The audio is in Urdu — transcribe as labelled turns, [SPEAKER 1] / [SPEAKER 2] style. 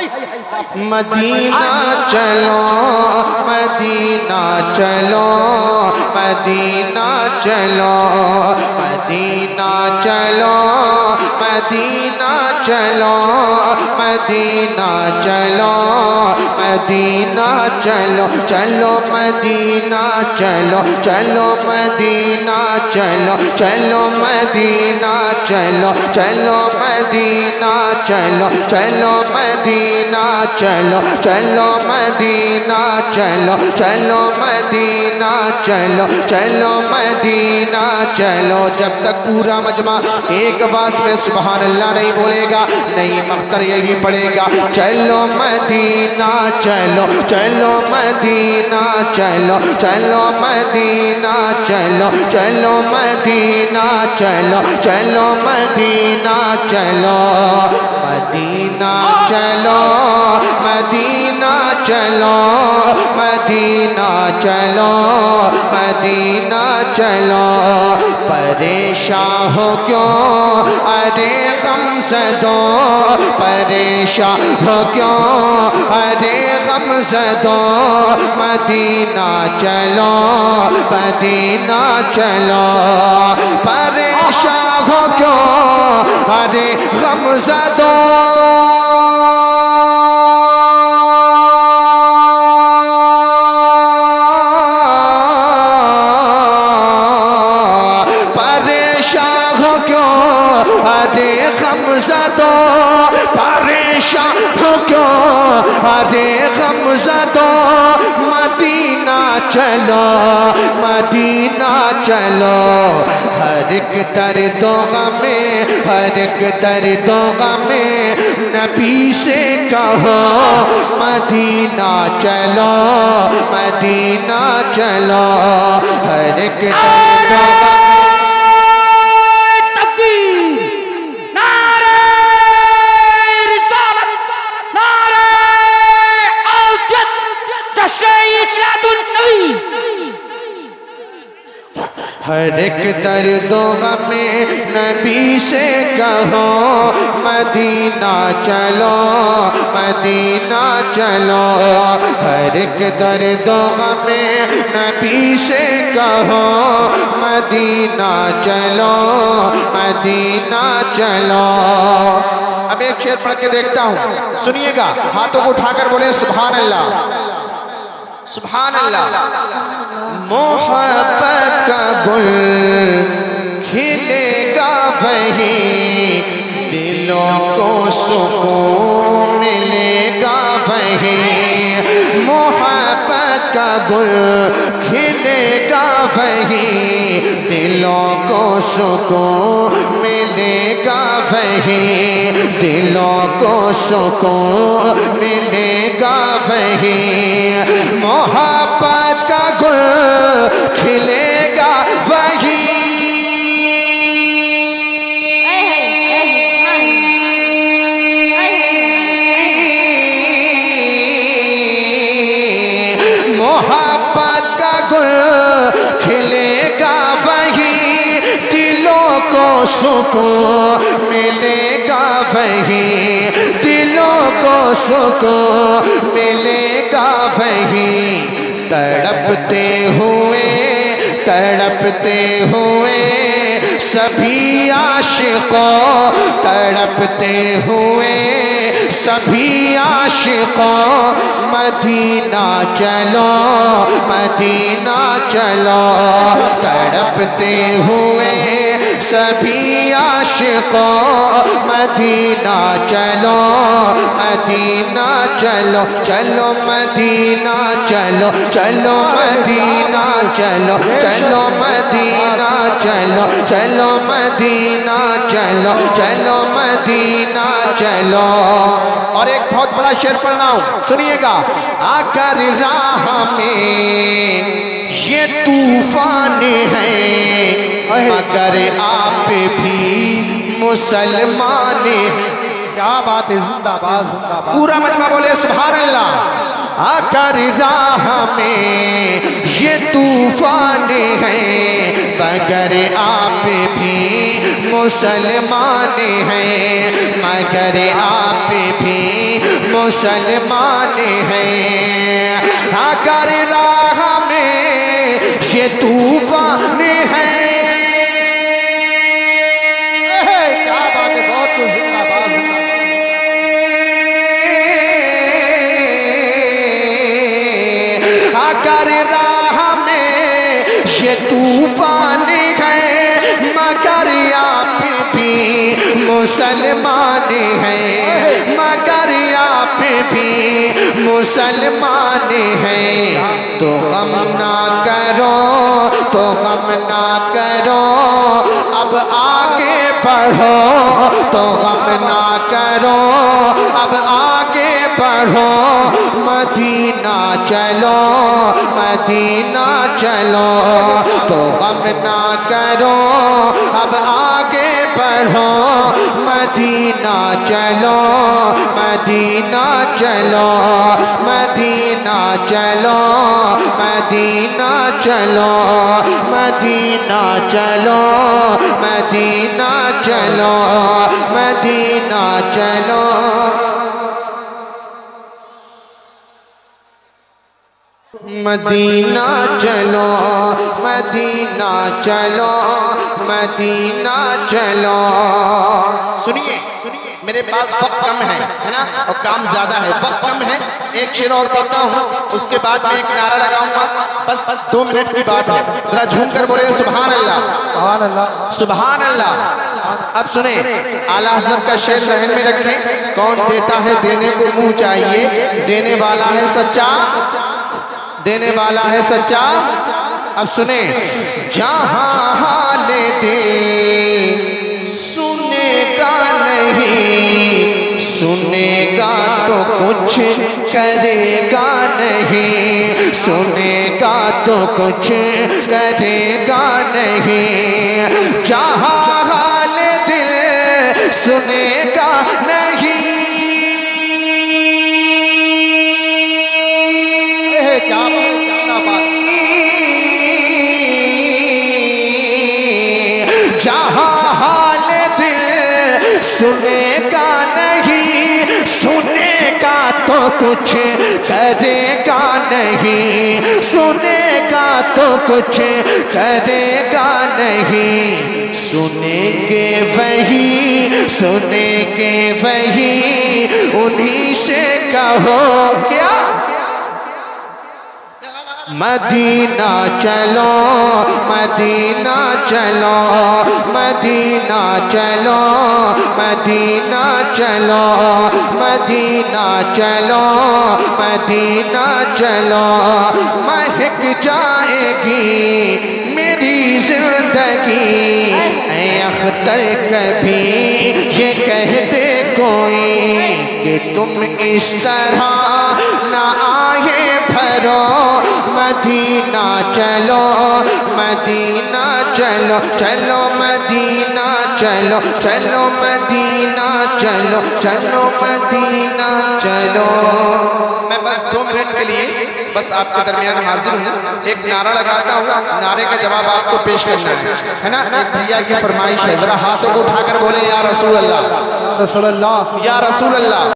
[SPEAKER 1] مدینہ چلو مدینہ چلو مدینہ چلو مدینہ چلو مدینہ چلو مدینہ چلو مدینہ چلو چلو مدینہ چلو چلو مدینہ چلو چلو مدینہ چلو چلو مدینہ چلو چلو مدینہ چلو چلو مدینہ چلو چلو مدینہ چلو چلو مدینہ چلو جب تک پورا مجمع ایک آواز میں سبحان اللہ نہیں بولے گا نہیں مقتر یہی پڑے گا چلو مدینہ چلو چلو مدینہ چلو چلو مدینہ چلو چلو مدینہ چلو چلو مدینہ چلو مدینہ چلو مدینہ چلو مدینہ چلو مدینہ چلو پریشان ہو کیوں ارے غم زدو پریشان ہو کیوں ارے غم زدو مدینہ چلو مدینہ چلو پریشان ہو کیوں ارے غم زدو ارے غم زدو پریشان ہو کیوں ارے غم زدو مدینہ چلو مدینہ چلو ہر ایک درد و غم ہر ایک درد و غم نبی سے کہو مدینہ چلو مدینہ چلو ہر ایک درد و غم ہر ایک درد و غم نبی سے کہو مدینہ چلو مدینہ چلو ہر ایک درد و غم نبی سے کہو مدینہ چلو مدینہ چلو اب ایک شعر پڑھ کے دیکھتا ہوں سنیے گا ہاتھوں کو اٹھا کر بولے سبحان اللہ سبحان اللہ محبت کا گل کھلے گا وہی دلوں کو سکون ملے گا وہی محبت کا گل کھلے گا وہی دلوں کو سکون ملے گا وہی دلوں کو سکون ملے گا وہی محبت کا گل کھلے گا وہی محبت کا گل کھلے گا وہی دلوں کو سکون ملے گا وہی دلوں کو سکون ملے گا وہی تڑپتے ہوئے سبھی عاشقوں تڑپتے ہوئے سبھی عاشقوں مدینہ چلو مدینہ چلو تڑپتے ہوئے سبھی عاشقوں مدینہ چلو مدینہ چلو چلو مدینہ چلو چلو مدینہ چلو چلو مدینہ چلو چلو مدینہ چلو چلو مدینہ چلو اور ایک بہت بڑا شعر پڑھنا ہوں سنیے گا آ کر راہ میں یہ طوفان ہے مگر آپ بھی مسلمان ہیں
[SPEAKER 2] کیا بات ہے زندہ باد زندہ باد
[SPEAKER 1] پورا مجمع بولے سبحان اللہ آ کر راہ میں یہ طوفان ہے مگر آپ بھی مسلمان ہیں مگر آپ بھی مسلمان ہیں اگر راہ میں یہ طوفان ہے
[SPEAKER 2] کیا بات ہے بہت کچھ زندہ باد
[SPEAKER 1] اگر راہ میں یہ طوفان ہے مگر آپ بھی مسلمان ہیں مگر آپ بھی مسلمان ہیں تو غم نہ کرو تو غم نہ کرو اب آگے بڑھو تو غم نہ کرو اب آگے بڑھو مدینہ چلو مدینہ چلو تو غم نہ کرو اب آگے بڑھو مدینہ چلو مدینہ چلو مدینہ چلو مدینہ چلو مدینہ چلو مدینہ چلو مدینہ چلو مدینہ چلو مدینہ چلو مدینہ چلو سنیے میرے پاس وقت کم ہے نا اور کام زیادہ ہے وقت کم ہے ایک شعر اور پڑھتا ہوں اس کے بعد میں ایک نعرہ لگاؤں گا بس 2 منٹ کی بات ہے ذرا جھوم کر بولے سبحان اللہ
[SPEAKER 2] سبحان اللہ
[SPEAKER 1] سبحان اللہ اب سنیں اعلیٰ حضرت کا شعر ذہن میں رکھیں کون دیتا ہے دینے کو منہ چاہیے دینے والا ہے سچا دینے والا ہے سچا اب سنیں جہاں حال دل سنے گا نہیں سنے گا تو کچھ کرے گا نہیں سنے گا تو کچھ کرے گا نہیں جہاں حال دل سنے گا نہیں
[SPEAKER 2] کیا بات
[SPEAKER 1] جہاں حال دل سنے گا نہیں سنے گا تو کچھ کرے گا نہیں سنے گا تو کچھ کرے گا نہیں سنیں گے وہی سنیں گے وہی انہی سے کہو کیا مدینہ چلو مدینہ چلو مدینہ چلو مدینہ چلو مدینہ چلو مدینہ چلو مہک جائے گی میری زندگی اے اختر کبھی یہ کہہ دے کوئی کہ تم اس طرح نہ آئے بھرو مدینہ چلو مدینہ چلو چلو مدینہ چلو چلو مدینہ چلو چلو مدینہ چلو میں بس 2 منٹ کے لیے بس آپ کے درمیان حاضر ہوں ایک نعرہ لگاتا ہوں نعرے کا جواب آپ کو پیش کرنا ہے نا ایک بھیا کی فرمائش ہے ذرا ہاتھوں کو اٹھا کر بولیں یا رسول اللہ
[SPEAKER 2] رسول اللہ
[SPEAKER 1] یا رسول اللہ